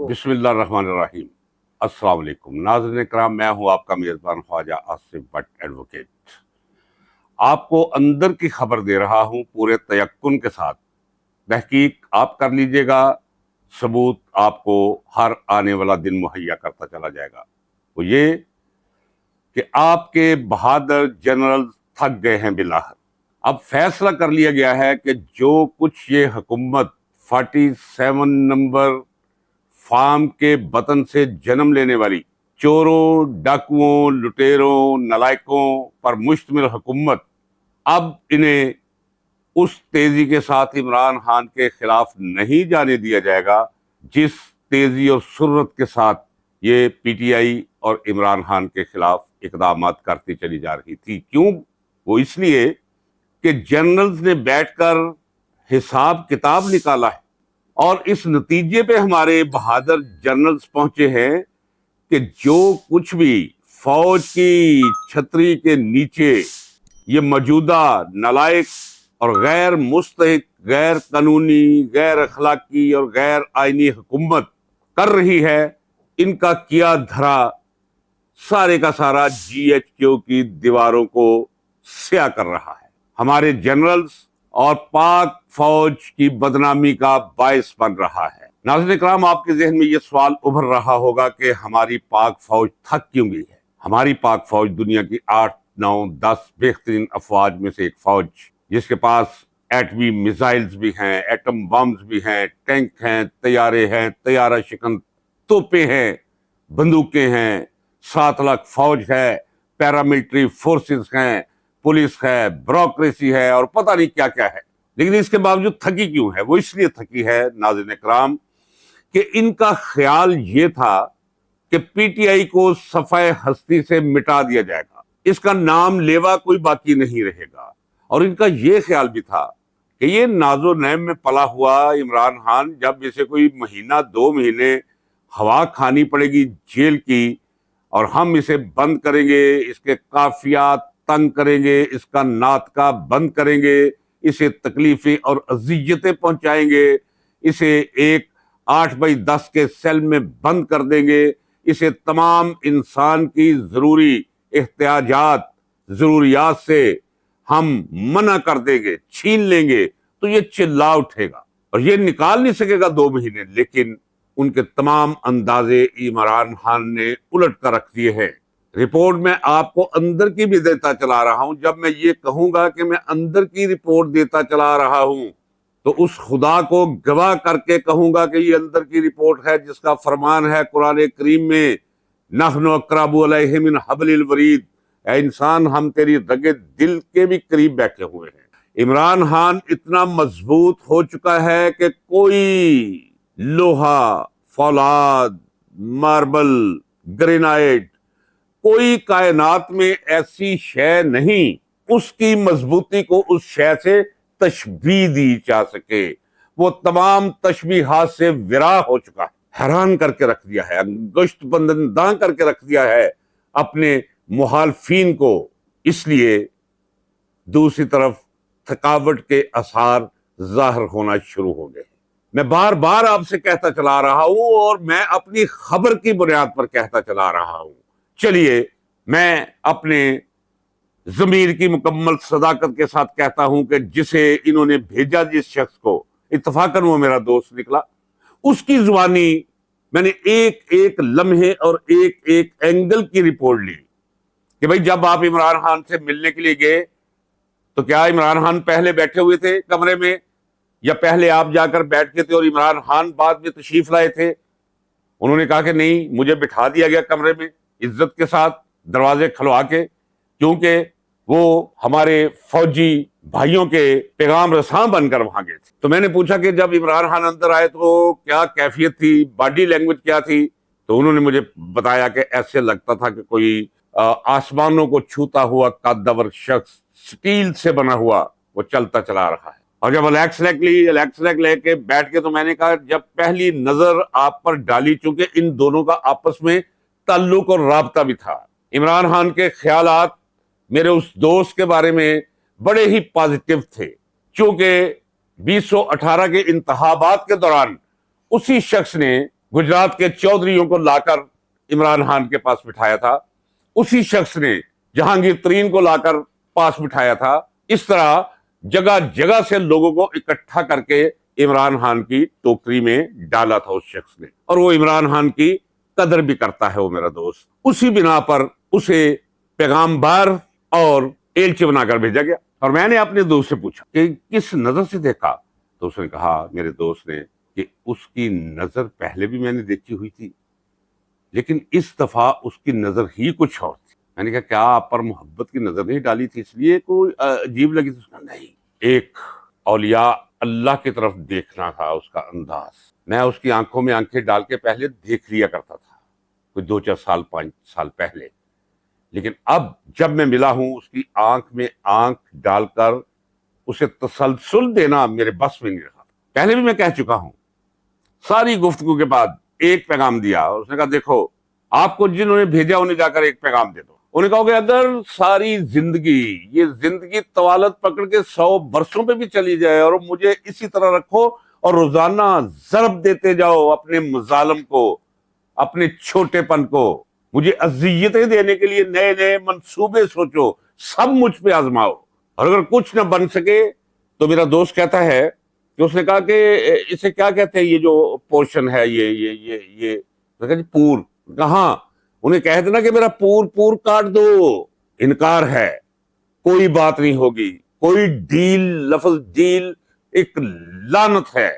बिस्मिल्लाह रहमान रहीम। अस्सलाम वालेकुम नाज़रीन कराम, मैं हूं आपका मेज़बान ख्वाजा आसिफ भट्ट एडवोकेट। आपको अंदर की खबर दे रहा हूं पूरे तयक्कुन के साथ। तहकीक आप कर लीजिएगा, सबूत आपको हर आने वाला दिन मुहैया करता चला जाएगा। वो ये कि आपके बहादुर जनरल थक गए हैं बिलाहर। अब फैसला कर लिया गया है कि जो कुछ ये हुकूमत 47 नंबर फार्म के वतन से जन्म लेने वाली चोरों, डाकुओं, लुटेरों, नलायकों पर मुश्तमिल हुकूमत, अब इन्हें उस तेजी के साथ इमरान खान के खिलाफ नहीं जाने दिया जाएगा जिस तेजी और सुर्रत के साथ ये पीटीआई और इमरान खान के खिलाफ इकदामात करती चली जा रही थी। क्यों? वो इसलिए कि जनरल्स ने बैठकर हिसाब किताब निकाला है और इस नतीजे पे हमारे बहादुर जनरल्स पहुंचे हैं कि जो कुछ भी फौज की छतरी के नीचे ये मौजूदा नलायक और गैर मुस्तहिक, गैर कानूनी, गैर अखलाकी और गैर आईनी हुकूमत कर रही है, इनका किया धरा सारे का सारा जीएचक्यू की दीवारों को स्याह कर रहा है। हमारे जनरल्स और पाक फौज की बदनामी का बायस बन रहा है। नाज़रीन इकराम, आपके जहन में ये सवाल उभर रहा होगा कि हमारी पाक फौज थक क्यों गई है। हमारी पाक फौज दुनिया की 8, 9, 10 बेहतरीन अफवाज में से एक फौज, जिसके पास एटमी मिसाइल्स भी हैं, एटम बम्स भी हैं, टैंक हैं, तैयारे हैं, तैयारा शिकन तोपें हैं, बंदूकें हैं, 7 लाख फौज है, पैरामिलिट्री फोर्सेस हैं, पुलिस है, ब्यूरोक्रेसी है और पता नहीं क्या क्या है। लेकिन इसके बावजूद थकी क्यों है? वो इसलिए थकी है नाज़रीन इकराम कि इनका ख्याल ये था कि पीटीआई को सफाए हस्ती से मिटा दिया जाएगा, इसका नाम लेवा कोई बाकी नहीं रहेगा। और इनका ये ख्याल भी था कि ये नाजो नैम में पला हुआ इमरान खान, जब इसे कोई महीना 2 महीने हवा खानी पड़ेगी जेल की और हम इसे बंद करेंगे, इसके काफिया तंग करेंगे, इसका नातका बंद करेंगे, इसे तकलीफें और अजियतें पहुंचाएंगे, इसे एक 8x10 के सेल में बंद कर देंगे, इसे तमाम इंसान की जरूरी एहतियाजात, जरूरियात से हम मना कर देंगे, छीन लेंगे, तो ये चिल्ला उठेगा और ये निकाल नहीं सकेगा 2 महीने। लेकिन उनके तमाम अंदाजे इमरान खान ने उलट कर रख दिए हैं। रिपोर्ट में आपको अंदर की भी देता चला रहा हूं। जब मैं ये कहूंगा कि मैं अंदर की रिपोर्ट देता चला रहा हूं तो उस खुदा को गवाह करके कहूंगा कि ये अंदर की रिपोर्ट है, जिसका फरमान है कुरान करीम में, नहनु अक़रबु अलैहि मिन हब्लिल वरीद, ऐ इंसान हम तेरी रगे दिल के भी करीब बैठे हुए हैं। इमरान खान इतना मजबूत हो चुका है कि कोई लोहा, फौलाद, मार्बल, ग्रेनाइट, कोई कायनात में ऐसी शय नहीं उसकी मजबूती को उस शय से तशबीह दी जा सके। वो तमाम तशबीहात से विरा हो चुका है, हैरान करके रख दिया है, अंगुश्त बंदन करके रख दिया है अपने मुखालफीन को। इसलिए दूसरी तरफ थकावट के आसार जाहिर होना शुरू हो गए। मैं बार बार आपसे कहता चला रहा हूं और मैं अपनी खबर की बुनियाद पर कहता चला रहा हूं। चलिए, मैं अपने ज़मीर की मुकम्मल सदाकत के साथ कहता हूं कि जिसे इन्होंने भेजा, जिस शख्स को, इत्तफाकन वो मेरा दोस्त निकला, उसकी जुबानी मैंने एक एक लम्हे और एक एक एंगल की रिपोर्ट ली कि भाई जब आप इमरान खान से मिलने के लिए गए तो क्या इमरान खान पहले बैठे हुए थे कमरे में, या पहले आप जाकर बैठ के थे और इमरान खान बाद में तशरीफ लाए थे? उन्होंने कहा कि नहीं, मुझे बिठा दिया गया कमरे में इज्जत के साथ, दरवाजे खुलवा के, क्योंकि वो हमारे फौजी भाइयों के पैगाम रसां बनकर वहां गए थे। तो मैंने पूछा कि जब इमरान खान अंदर आए तो क्या कैफियत थी, बॉडी लैंग्वेज क्या थी? तो उन्होंने मुझे बताया कि ऐसे लगता था कि कोई आसमानों को छूता हुआ कद्दावर शख्स, स्टील से बना हुआ, वो चलता चला रहा है। और जब अलेक्स लेके बैठ के, तो मैंने कहा जब पहली नजर आप पर डाली, चूंकि इन दोनों का आपस में ताल्लुक और राबता भी था, इमरान खान के ख्यालात मेरे उस दोस्त के बारे में बड़े ही पॉजिटिव थे। चूंकि 2018 के इंतखाबात के दौरान उसी शख्स ने गुजरात के चौधरियों को लाकर इमरान खान के पास बिठाया था, उसी शख्स ने जहांगीर तरीन को लाकर पास बिठाया था। इस तरह जगह जगह से लोगों को इकट्ठा करके इमरान खान की टोकरी में डाला था उस शख्स ने, और वो इमरान खान की कदर भी करता है वो मेरा दोस्त। उसी बिना पर उसे पैगामबार और एलची बनाकर भेजा गया। और मैंने अपने दोस्त से पूछा कि किस नजर से देखा, तो उसने कहा, मेरे दोस्त ने, कि उसकी नजर पहले भी मैंने देखी हुई थी, लेकिन इस दफा उसकी नजर ही कुछ और थी। मैंने कहा, क्या आप पर मोहब्बत की नजर नहीं डाली थी इसलिए कोई अजीब लगी? तो नहीं, एक औलिया अल्लाह की तरफ देखना था उसका अंदाज। मैं उसकी आंखों में आंखें डाल के पहले देख लिया करता था, कोई 2-4 साल 5 साल पहले, लेकिन अब जब मैं मिला हूं उसकी आंख में आंख डालकर उसे तसलसल देना मेरे बस में नहीं रहा। पहले भी मैं कह चुका हूं, सारी गुफ्तगू के बाद एक पैगाम दिया। उसने कहा, देखो, आपको जिन्होंने भेजा उन्हें जाकर एक पैगाम दे दो। उन्हें कहा कि अगर सारी जिंदगी, ये जिंदगी तवालत पकड़ के 100 बरसों पे भी चली जाए और मुझे इसी तरह रखो और रोजाना ज़रब देते जाओ अपने मजालम को, अपने छोटेपन को, मुझे अजियतें देने के लिए नए नए मंसूबे सोचो, सब मुझ पे आजमाओ, और अगर कुछ न बन सके तो मेरा दोस्त कहता है कि उसने कहा कि इसे क्या कहते हैं, ये जो पोर्शन है, ये कहा जी पूर। कहा, उन्हें कह देना कि मेरा पूर काट दो। इनकार है, कोई बात नहीं होगी, कोई डील, लफ्ज डील एक लानत है,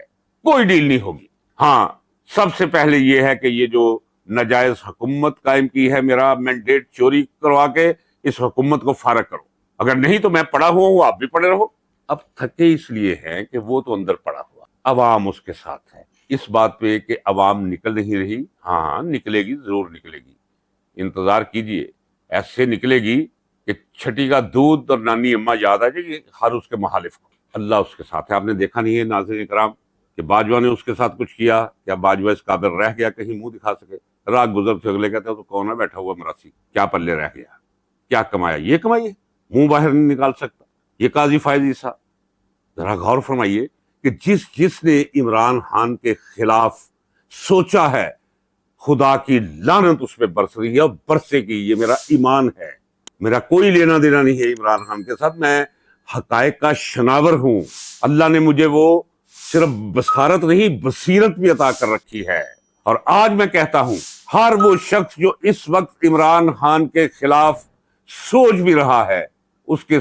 कोई डील नहीं होगी। हाँ, सबसे पहले ये है कि ये जो नाजायज हुकूमत कायम की है, मेरा मैंडेट चोरी करवा के इस हुकूमत को फारग करो, अगर नहीं तो मैं पड़ा हुआ हूं, आप भी पड़े रहो। अब थके इसलिए हैं कि वो तो अंदर पड़ा हुआ, अवाम उसके साथ है। इस बात पे कि अवाम निकल नहीं रही, हाँ निकलेगी, जरूर निकलेगी, इंतजार कीजिए। ऐसे निकलेगी कि छठी का दूध और नानी अम्मा याद आ जाएगी हर उसके मुखालिफ को। अल्लाह उसके साथ है। आपने देखा नहीं है नाज़रीन इकराम कि बाजवा ने उसके साथ कुछ किया? क्या बाजवा इस काबिल रह गया कहीं मुंह दिखा सके? रात गुजर थे, अगले कहते हैं तो कौन है बैठा हुआ मरासी, क्या पल्ले रह गया, क्या कमाया? ये कमाइए, मुंह बाहर नहीं निकाल सकता। ये काजी फायजी साहब, जरा गौर फरमाइए कि जिसने इमरान खान के खिलाफ सोचा है, खुदा की लानत उस पर बरस रही है और बरसेगी। ये मेरा ईमान है, मेरा कोई लेना देना नहीं है इमरान खान के साथ। मैं हकायक का शनावर हूं। अल्लाह ने मुझे वो सिर्फ बसारत नहीं, बसीरत भी अता कर रखी है। और आज मैं कहता हूं, हर वो शख्स जो इस वक्त इमरान खान के खिलाफ सोच भी रहा है, उसके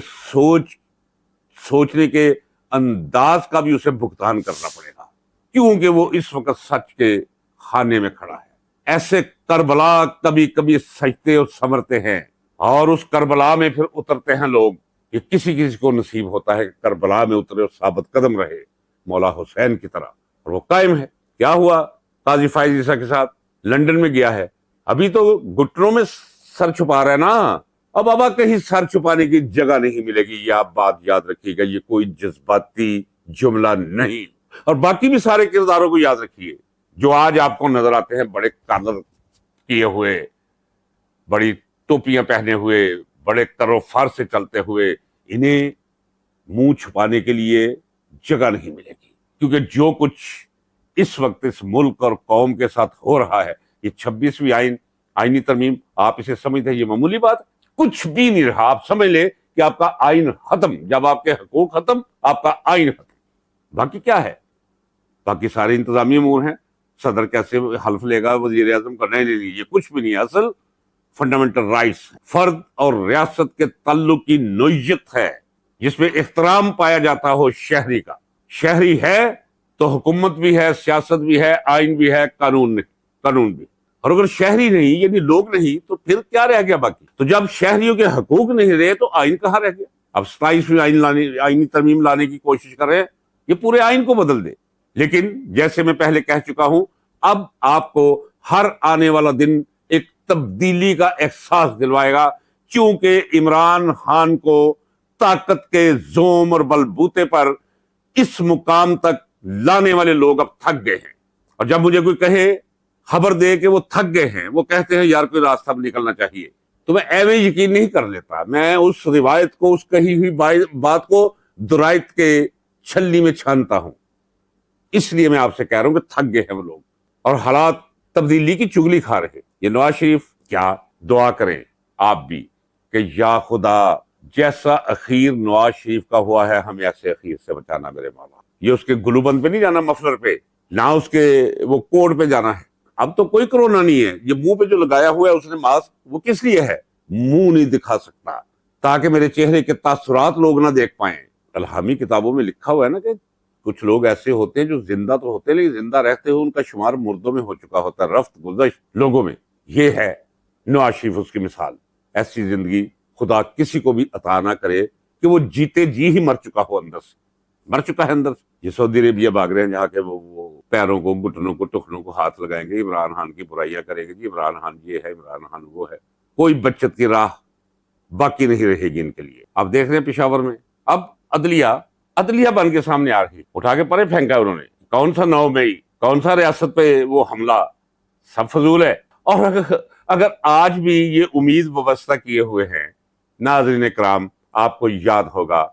सोचने के अंदाज का भी उसे भुगतान करना पड़ेगा, क्योंकि वो इस वक्त सच के खाने में खड़ा है। ऐसे करबला कभी कभी सजते और संवरते हैं, और उस करबला में फिर उतरते हैं लोग। ये किसी किसी को नसीब होता है कि करबला में उतरे और साबित कदम रहे, मौला हुसैन की तरह, और वो कायम है। क्या हुआ काजी फायज ईसा के साथ? लंदन में गया है, अभी तो घुटनों में सर छुपा रहा है ना। अब बाबा कहीं सर छुपाने की जगह नहीं मिलेगी, ये आप बात याद रखिएगा। ये कोई जज्बाती जुमला नहीं। और बाकी भी सारे किरदारों को याद रखिए जो आज आपको नजर आते हैं, बड़े कादर किए हुए, बड़ी टोपियां पहने हुए, बड़े तरोफार से चलते हुए, इन्हें मुंह छुपाने के लिए जगह नहीं मिलेगी। क्योंकि जो कुछ इस वक्त इस मुल्क और कौम के साथ हो रहा है, ये 26वीं आईनी तरमीम, आप इसे समझते हैं ये मामूली बात? कुछ भी नहीं रहा। आप समझ ले कि आपका आइन खत्म, जब आपके हकूक खत्म, आपका आइन खत्म। बाकी क्या है? बाकी सारे इंतजामी अमूर हैं। सदर कैसे हल्फ लेगा वजीर आजम का? नहीं, ये कुछ भी नहीं है। असल फंडामेंटल राइट्स, फर्द और रियासत के ताल्लुक की नोयत है, जिसमें एहतराम पाया जाता हो शहरी का। शहरी है तो हुकूमत भी है, सियासत भी है, आइन भी है, कानून भी। और अगर शहरी नहीं, यानी लोग नहीं, तो फिर क्या रह गया बाकी? तो जब शहरियों के हकूक नहीं रहे तो आइन कहाँ रह गया? अब 27वीं आईनी तरमीम लाने की कोशिश कर रहे हैं, ये पूरे आइन को बदल दे। लेकिन जैसे मैं पहले कह चुका हूं, अब आपको हर आने वाला दिन एक तब्दीली का एहसास दिलवाएगा, क्योंकि इमरान खान को ताकत के जोम और बलबूते पर इस मुकाम तक लाने वाले लोग अब थक गए हैं। और जब मुझे कोई कहे, खबर दे कि वो थक गए हैं, वो कहते हैं यार कोई रास्ता निकलना चाहिए, तो मैं ऐवे यकीन नहीं कर लेता। मैं उस रिवायत को, उस कही हुई बात को दुरायत के छल्ली में छानता हूं। इसलिए मैं आपसे कह रहा हूं कि थक गए हैं वो लोग। اور حالات تبدیلی کی چگلی کھا رہے. یہ نواز شریف کیا دعا کریں آپ بھی کہ یا خدا جیسا اخیر نواز شریف کا ہوا ہے ہمیں ایسے اخیر سے بچانا میرے مولا. یہ اس کے گلوبند پہ نہیں جانا، مفلر پہ، نہ اس کے وہ کوٹ پہ جانا ہے. اب تو کوئی کرونا نہیں ہے. یہ منہ پہ جو لگایا ہوا ہے اس نے ماسک، وہ کس لیے ہے؟ منہ نہیں دکھا سکتا تاکہ میرے چہرے کے تاثرات لوگ نہ دیکھ پائیں. الہامی کتابوں میں لکھا ہوا ہے نا کہ کچھ لوگ ایسے ہوتے ہیں جو زندہ تو ہوتے ہیں لیکن زندہ رہتے ہوئے ان کا شمار مردوں میں ہو چکا ہوتا ہے، رفت گزشت لوگوں میں. یہ ہے نواز شریف اس کی مثال. ایسی زندگی خدا کسی کو بھی عطا نہ کرے کہ وہ جیتے جی ہی مر چکا ہو، اندر سے مر چکا ہے اندر سے. یہ سعودی عربیہ بھاگ رہے ہیں جہاں کے وہ پیروں کو، گھٹنوں کو، ٹخنوں کو ہاتھ لگائیں گے، عمران خان کی برائیاں کریں گے، جی عمران خان یہ ہے، عمران خان وہ ہے. کوئی بچت کی راہ باقی نہیں رہے گی ان کے لیے. آپ دیکھ رہے ہیں پشاور میں اب عدلیہ بن کے سامنے آ رہی، اٹھا کے پرے پھینکا انہوں نے. کون سا 9 مئی، کون سا ریاست پہ وہ حملہ، سب فضول ہے. اور اگر آج بھی یہ امید وابستہ کیے ہوئے ہیں، ناظرین کرام آپ کو یاد ہوگا،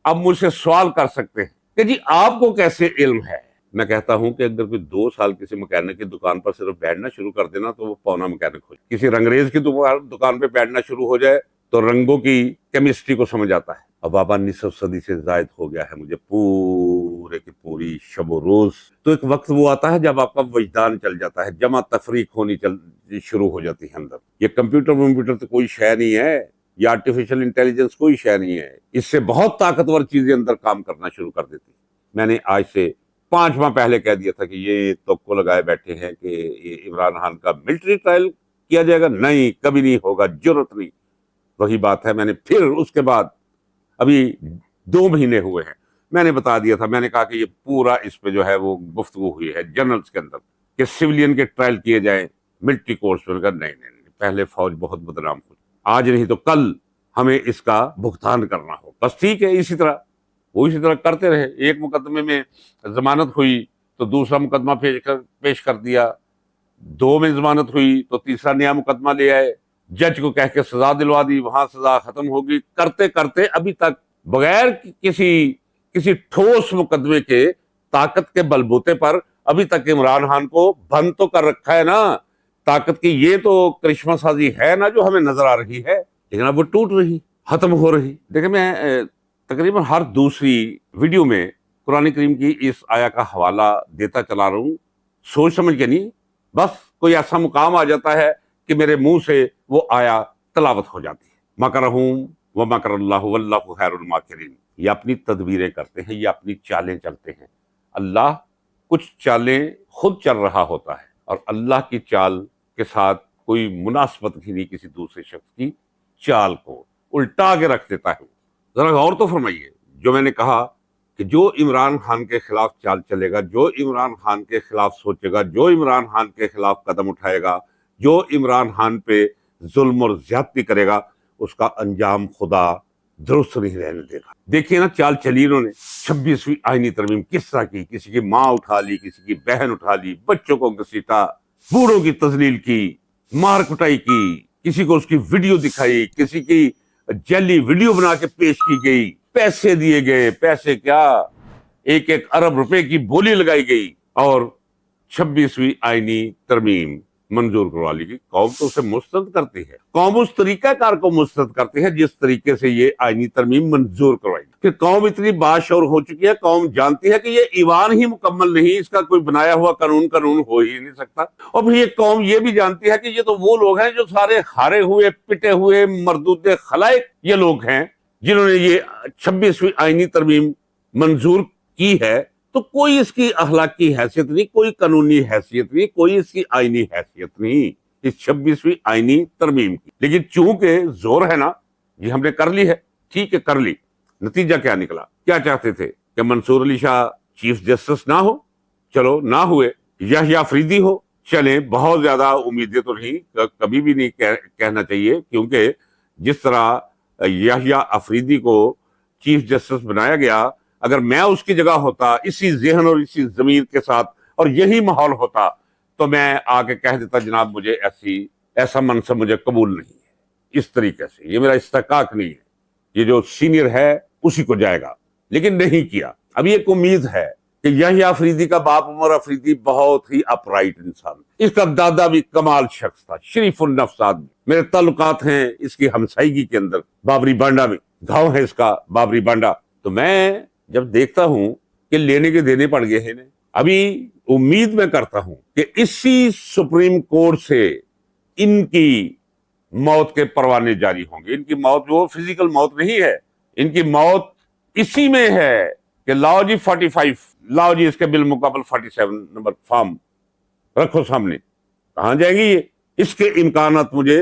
اب مجھ سے سوال کر سکتے ہیں کہ جی آپ کو کیسے علم ہے. میں کہتا ہوں کہ اگر کوئی 2 سال کسی مکینک کی دکان پر صرف بیٹھنا شروع کر دینا تو وہ پونا مکینک ہو جائے. کسی رنگریز کی دکان پہ بیٹھنا شروع ہو جائے تو رنگوں کی کیمسٹری کو سمجھ آتا ہے. اب بابا 19 صدی سے زائد ہو گیا ہے مجھے پورے کی پوری شب و روز. تو ایک وقت وہ آتا ہے جب آپ کا وجدان چل جاتا ہے، جمع تفریق ہونی شروع ہو جاتی ہے اندر. یہ کمپیوٹر تو کوئی شے نہیں ہے، یہ آرٹیفیشل انٹیلیجنس کوئی شے نہیں ہے. اس سے بہت طاقتور چیزیں اندر کام کرنا شروع کر دیتی. میں نے آج سے 5 ماہ پہلے کہہ دیا تھا کہ یہ توقع لگائے بیٹھے ہیں کہ یہ عمران خان کا ملٹری ٹرائل کیا جائے گا. نہیں، کبھی نہیں ہوگا، جرت نہیں. وہی بات ہے، میں نے پھر اس کے بعد ابھی 2 مہینے ہوئے ہیں میں نے بتا دیا تھا. میں نے کہا کہ یہ پورا اس پہ جو ہے وہ گفتگو ہوئی ہے جنرلز کے اندر کہ سویلین کے ٹرائل کیے جائیں ملٹری کورس پہ. نہیں، پہلے فوج بہت بدنام ہوئی، آج نہیں تو کل ہمیں اس کا بھگتان کرنا ہو. بس ٹھیک ہے، اسی طرح کرتے رہے. ایک مقدمے میں ضمانت ہوئی تو دوسرا مقدمہ پیش کر دیا، 2 میں ضمانت ہوئی تو تیسرا نیا مقدمہ لے آئے، جج کو کہہ کے سزا دلوا دی، وہاں سزا ختم ہوگی. کرتے کرتے ابھی تک بغیر کسی ٹھوس مقدمے کے طاقت کے بلبوتے پر ابھی تک عمران خان کو بند تو کر رکھا ہے نا. طاقت کی یہ تو کرشمہ سازی ہے نا جو ہمیں نظر آ رہی ہے، لیکن اب وہ ٹوٹ رہی، ختم ہو رہی. دیکھیں میں تقریباً ہر دوسری ویڈیو میں قرآن کریم کی اس آیا کا حوالہ دیتا چلا رہا ہوں، سوچ سمجھ کے نہیں. بس کوئی ایسا مقام آ جاتا ہے کہ میرے منہ سے وہ آیا تلاوت ہو جاتی ہے. مکرہم ومکر اللہ واللہ خیر الماکرین. یہ اپنی تدبیریں کرتے ہیں، یہ اپنی چالیں چلتے ہیں. اللہ کچھ چالیں خود چل رہا ہوتا ہے اور اللہ کی چال کے ساتھ کوئی مناسبت ہی نہیں کسی دوسرے شخص کی چال کو الٹا کے رکھ دیتا ہے. ذرا غور تو فرمائیے، جو میں نے کہا کہ جو عمران خان کے خلاف چال چلے گا، جو عمران خان کے خلاف سوچے گا، جو عمران خان کے خلاف قدم اٹھائے گا، جو عمران خان پہ ظلم اور زیادتی کرے گا، اس کا انجام خدا درست نہیں رہنے دے گا. دیکھیے نا چال چلی انہوں نے. 26ویں آئینی ترمیم کس طرح کی، کسی کی ماں اٹھا لی، کسی کی بہن اٹھا لی، بچوں کو گھسیٹا، بوڑھوں کی تذلیل کی، مار کٹائی کی، کسی کو اس کی ویڈیو دکھائی، کسی کی جعلی ویڈیو بنا کے پیش کی گئی، پیسے دیے گئے، پیسے کیا 1 ارب روپے کی بولی لگائی گئی اور 26ویں آئینی ترمیم منظور کروا لی گئی. قوم تو اسے مسترد کرتی ہے، قوم اس طریقہ کار کو مسترد کرتی ہے جس طریقے سے یہ آئینی ترمیم منظور کروائی. پھر قوم اتنی باشعور ہو چکی ہے، قوم جانتی ہے کہ یہ ایوان ہی مکمل نہیں، اس کا کوئی بنایا ہوا قانون ہو ہی نہیں سکتا. اور پھر یہ قوم یہ بھی جانتی ہے کہ یہ تو وہ لوگ ہیں جو سارے ہارے ہوئے، پٹے ہوئے، مردود خلائق یہ لوگ ہیں جنہوں نے یہ 26ویں آئینی ترمیم منظور کی ہے. تو کوئی اس کی اخلاقی حیثیت نہیں، کوئی قانونی حیثیت نہیں، کوئی اس کی آئینی حیثیت نہیں اس 26ویں آئینی ترمیم کی. لیکن چونکہ زور ہے نا، یہ ہم نے کر لی ہے، ٹھیک ہے کر لی. نتیجہ کیا نکلا؟ کیا چاہتے تھے کہ منصور علی شاہ چیف جسٹس نہ ہو؟ چلو نہ ہوئے. یحییٰ افریدی ہو؟ چلیں، بہت زیادہ امیدیں تو نہیں، کبھی بھی نہیں کہنا چاہیے، کیونکہ جس طرح یحییٰ افریدی کو چیف جسٹس بنایا گیا، اگر میں اس کی جگہ ہوتا اسی ذہن اور اسی ضمیر کے ساتھ اور یہی ماحول ہوتا تو میں آ کے کہہ دیتا جناب مجھے ایسا منصب مجھے قبول نہیں ہے. اس طریقے سے یہ میرا استحقاق نہیں ہے، یہ جو سینئر ہے اسی کو جائے گا. لیکن نہیں کیا. ابھی ایک امید ہے کہ یحییٰ افریدی کا باپ عمر افریدی بہت ہی اپرائٹ انسان، اس کا دادا بھی کمال شخص تھا، شریف النفس آدمی۔ میرے تعلقات ہیں اس کی ہمسائیگی کے اندر بابری بانڈا میں، گاؤں ہے اس کا بابری بانڈا۔ تو میں جب دیکھتا ہوں کہ لینے کے دینے پڑ گئے ہیں، ابھی امید میں کرتا ہوں کہ اسی سپریم کورٹ سے ان کی موت کے پروانے جاری ہوں گے۔ ان کی موت وہ فزیکل موت نہیں ہے، ان کی موت اسی میں ہے کہ لاؤ جی 45، لاؤ جی اس کے بالمقابل 47 نمبر فارم رکھو سامنے، کہاں جائیں گی یہ؟ اس کے امکانات مجھے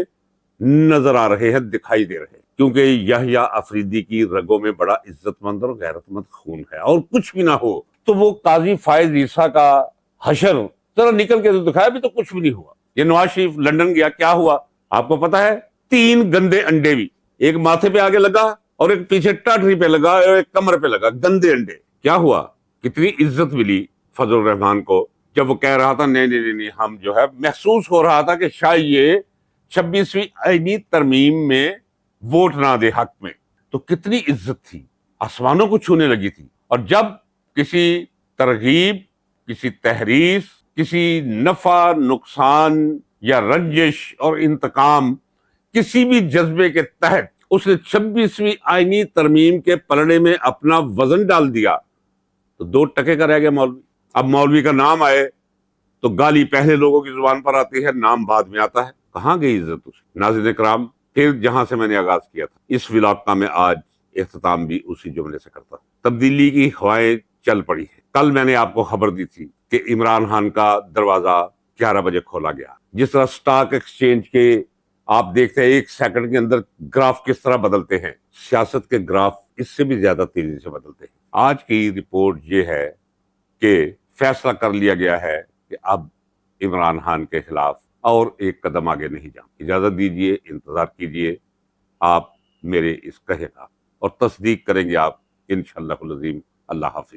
نظر آ رہے ہیں، دکھائی دے رہے ہیں، کیونکہ یحییٰ افریدی کی رگوں میں بڑا عزت مند اور غیرت مند خون ہے، اور کچھ بھی نہ ہو تو وہ قاضی فائز عیسیٰ کا حشر ذرا نکل کے تو دکھایا، بھی تو کچھ بھی نہیں ہوا۔ یہ نواز شریف لندن گیا، کیا ہوا آپ کو پتا ہے؟ 3 گندے انڈے بھی، ایک ماتھے پہ آگے لگا اور ایک پیچھے ٹاٹری پہ لگا اور ایک کمر پہ لگا، گندے انڈے۔ کیا ہوا؟ کتنی عزت ملی فضل الرحمان کو جب وہ کہہ رہا تھا نہیں نہیں نہیں، ہم جو ہے محسوس ہو رہا تھا کہ شاید یہ 26ویں آئینی ترمیم میں ووٹ نہ دے حق میں، تو کتنی عزت تھی، آسمانوں کو چھونے لگی تھی۔ اور جب کسی ترغیب، کسی تحریص، کسی نفع نقصان یا رنجش اور انتقام، کسی بھی جذبے کے تحت اس نے 26ویں آئینی ترمیم کے پلڑے میں اپنا وزن ڈال دیا، تو 2 ٹکے کا رہ گیا مولوی۔ اب مولوی کا نام آئے تو گالی پہلے لوگوں کی زبان پر آتی ہے، نام بعد میں آتا ہے، کہاں گئی عزت اس کی؟ ناظرین کرام، پھر جہاں سے میں نے آغاز کیا تھا، اس ولاگ کا میں آج اختتام بھی اسی جملے سے کرتا ہوں۔ تبدیلی کی ہوائیں چل پڑی ہیں۔ کل میں نے آپ کو خبر دی تھی کہ عمران خان کا دروازہ 11 بجے کھولا گیا۔ جس طرح سٹاک ایکسچینج کے آپ دیکھتے ہیں 1 سیکنڈ کے اندر گراف کس طرح بدلتے ہیں، سیاست کے گراف اس سے بھی زیادہ تیزی سے بدلتے ہیں۔ آج کی رپورٹ یہ ہے کہ فیصلہ کر لیا گیا ہے کہ اب عمران خان کے خلاف اور ایک قدم آگے نہیں جانا۔ اجازت دیجئے، انتظار کیجئے آپ میرے اس کہے کا، اور تصدیق کریں گے آپ انشاءاللہ العظیم۔ اللہ حافظ۔